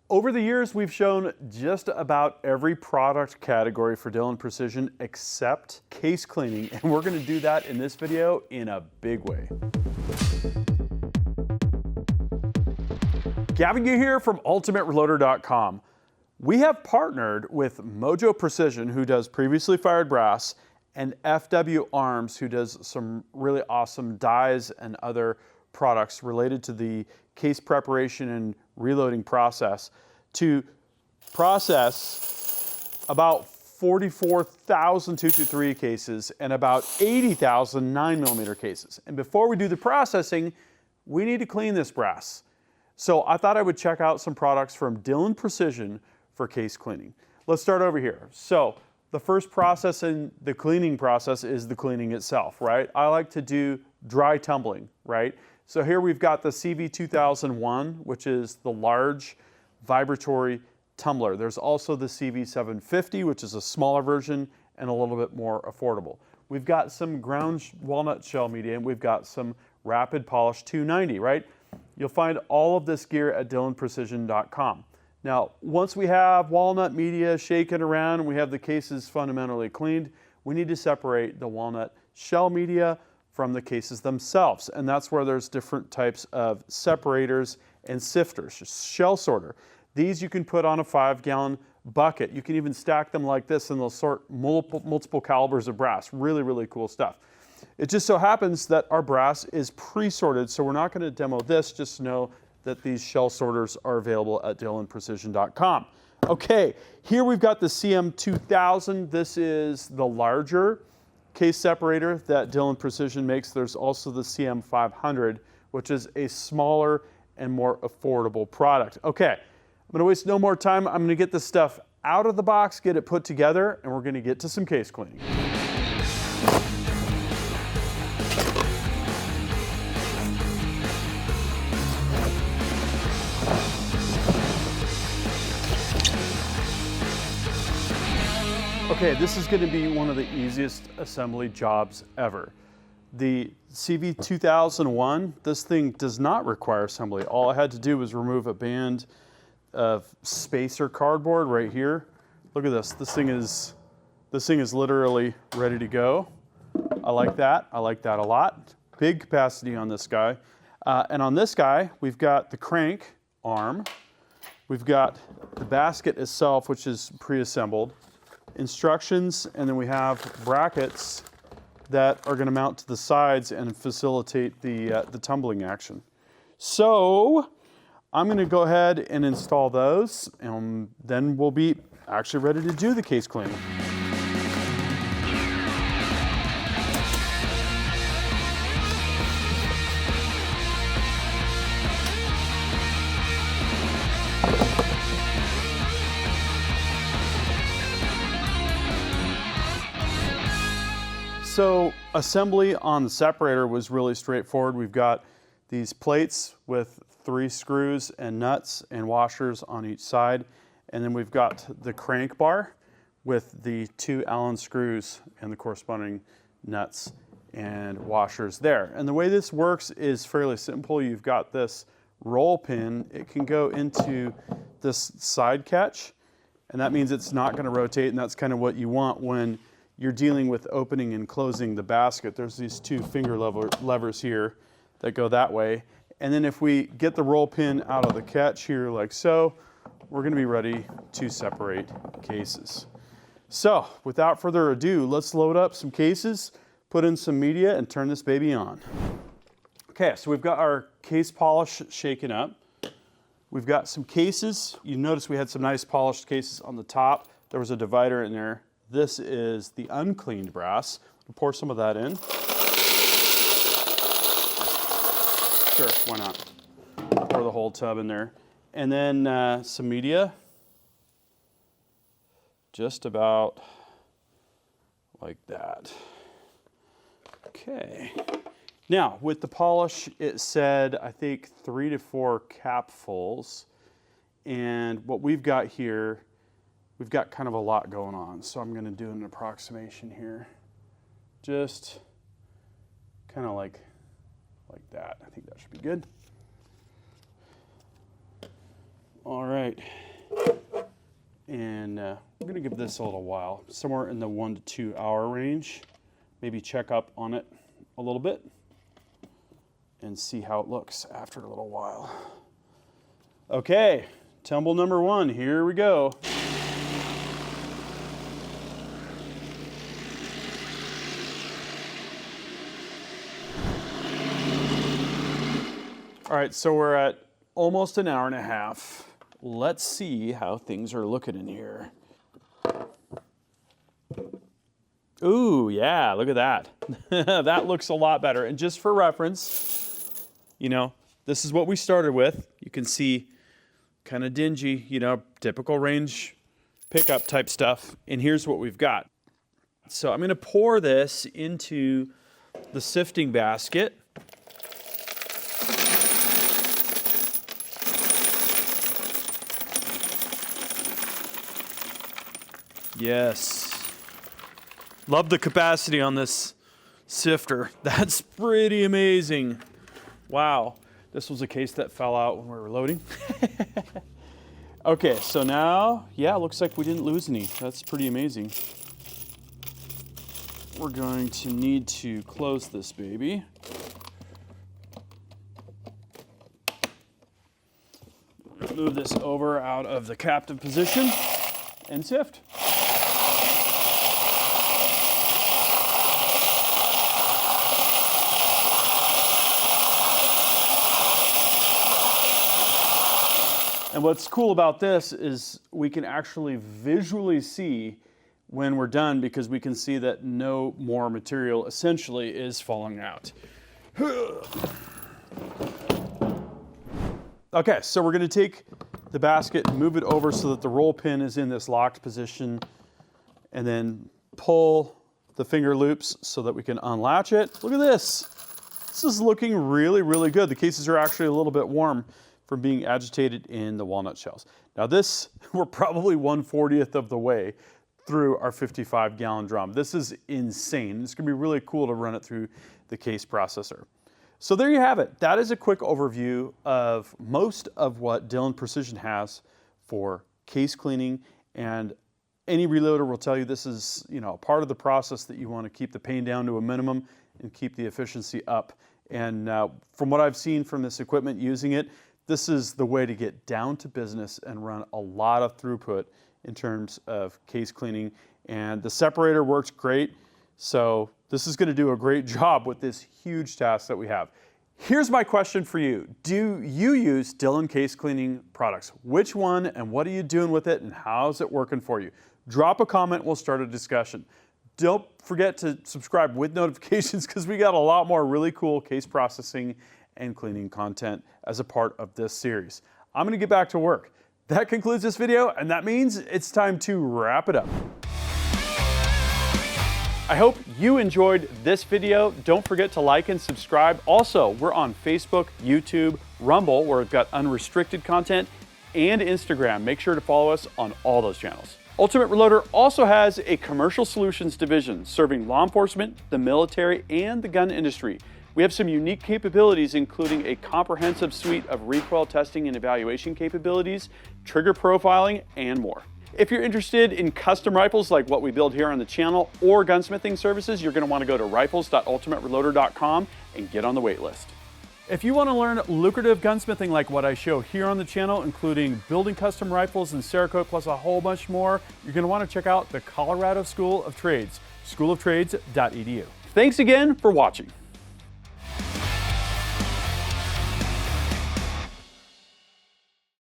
Over the years, we've shown just about every product category for Dillon Precision except case cleaning, and we're going to do that in this video in a big way. Gavin here from UltimateReloader.com. We have partnered with Mojo Precision, who does previously fired brass, and FW Arms, who does some really awesome dies and other products related to the case preparation and reloading process, to process about 44,000 223 cases and about 80,000 9mm cases. And before we do the processing, we need to clean this brass. So I thought I would check out some products from Dillon Precision for case cleaning. Let's start over here. So the first process in the cleaning process is the cleaning itself, right? I like to do dry tumbling, right? So here we've got the CV-2001, which is the large vibratory tumbler. There's also the CV-750, which is a smaller version and a little bit more affordable. We've got some ground walnut shell media, and we've got some rapid polish 290, right? You'll find all of this gear at DillonPrecision.com. Now, once we have walnut media shaken around and we have the cases fundamentally cleaned, we need to separate the walnut shell media from the cases themselves. And that's where there's different types of separators and sifters. Shell sorter. These you can put on a 5-gallon bucket. You can even stack them like this and they'll sort multiple calibers of brass. Really, really cool stuff. It just so happens that our brass is pre-sorted, so we're not going to demo this. Just know that these shell sorters are available at DillonPrecision.com. Okay, here we've got the CM-2000. This is the larger case separator that Dillon Precision makes. There's also the CM-500, which is a smaller and more affordable product. Okay, I'm going to waste no more time. I'm going to get this stuff out of the box, get it put together, and we're going to get to some case cleaning. Okay, this is going to be one of the easiest assembly jobs ever. The CV-2001, this thing does not require assembly. All I had to do was remove a band of spacer cardboard right here. Look at this. This thing is literally ready to go. I like that. I like that a lot. Big capacity on this guy. And on this guy, we've got the crank arm. We've got the basket itself, which is pre-assembled. Instructions, and then we have brackets that are going to mount to the sides and facilitate the tumbling action. So I'm going to go ahead and install those, and then we'll be actually ready to do the case cleaning. So assembly on the separator was really straightforward. We've got these plates with 3 screws and nuts and washers on each side. And then we've got the crank bar with the 2 Allen screws and the corresponding nuts and washers there. And the way this works is fairly simple. You've got this roll pin. It can go into this side catch, and that means it's not going to rotate, and that's kind of what you want when you're dealing with opening and closing the basket. There's these 2 finger levers here that go that way. And then if we get the roll pin out of the catch here like so, we're going to be ready to separate cases. So without further ado, let's load up some cases, put in some media, and turn this baby on. Okay, so we've got our case polish shaken up. We've got some cases. You notice we had some nice polished cases on the top. There was a divider in there. This is the uncleaned brass. We'll pour some of that in. Sure, why not? Pour the whole tub in there. And then some media. Just about like that. Okay. Now, with the polish, it said, I think, 3 to 4 capfuls. And what we've got here, we've got kind of a lot going on. So I'm going to do an approximation here. Just kind of like that. I think that should be good. All right. right. And we're gonna give this a little while, somewhere in the 1 to 2 hour range. Maybe check up on it a little bit and see how it looks after a little while. Okay, tumble number 1, here we go. All right, so we're at almost an hour and a half. Let's see how things are looking in here. Ooh, yeah, look at that. That looks a lot better. And just for reference, you know, this is what we started with. You can see kind of dingy, you know, typical range pickup type stuff. And here's what we've got. So I'm gonna pour this into the sifting basket. Yes. Love the capacity on this sifter. That's pretty amazing. Wow. This was a case that fell out when we were loading. Okay, so now, yeah, looks like we didn't lose any. That's pretty amazing. We're going to need to close this baby. Move this over out of the captive position and sift. And what's cool about this is we can actually visually see when we're done, because we can see that no more material essentially is falling out. Okay, so we're gonna take the basket and move it over so that the roll pin is in this locked position, and then pull the finger loops so that we can unlatch it. Look at this. This is looking really, really good. The cases are actually a little bit warm from being agitated in the walnut shells. Now this, we're probably 1/40th of the way through our 55-gallon drum. This is insane. It's gonna be really cool to run it through the case processor. So there you have it. That is a quick overview of most of what Dillon Precision has for case cleaning, and any reloader will tell you this is, you know, a part of the process that you want to keep the pain down to a minimum and keep the efficiency up. And from what I've seen from this equipment using it, this is the way to get down to business and run a lot of throughput in terms of case cleaning. And the separator works great. So this is going to do a great job with this huge task that we have. Here's my question for you. Do you use Dillon case cleaning products? Which one, and what are you doing with it, and how's it working for you? Drop a comment, we'll start a discussion. Don't forget to subscribe with notifications, because we got a lot more really cool case processing and cleaning content as a part of this series. I'm gonna get back to work. That concludes this video, and that means it's time to wrap it up. I hope you enjoyed this video. Don't forget to like and subscribe. Also, we're on Facebook, YouTube, Rumble, where we've got unrestricted content, and Instagram. Make sure to follow us on all those channels. Ultimate Reloader also has a commercial solutions division serving law enforcement, the military, and the gun industry. We have some unique capabilities, including a comprehensive suite of recoil testing and evaluation capabilities, trigger profiling, and more. If you're interested in custom rifles like what we build here on the channel, or gunsmithing services, you're going to want to go to rifles.ultimatereloader.com and get on the wait list. If you want to learn lucrative gunsmithing like what I show here on the channel, including building custom rifles and Cerakote plus a whole bunch more, you're going to want to check out the Colorado School of Trades, schooloftrades.edu. Thanks again for watching.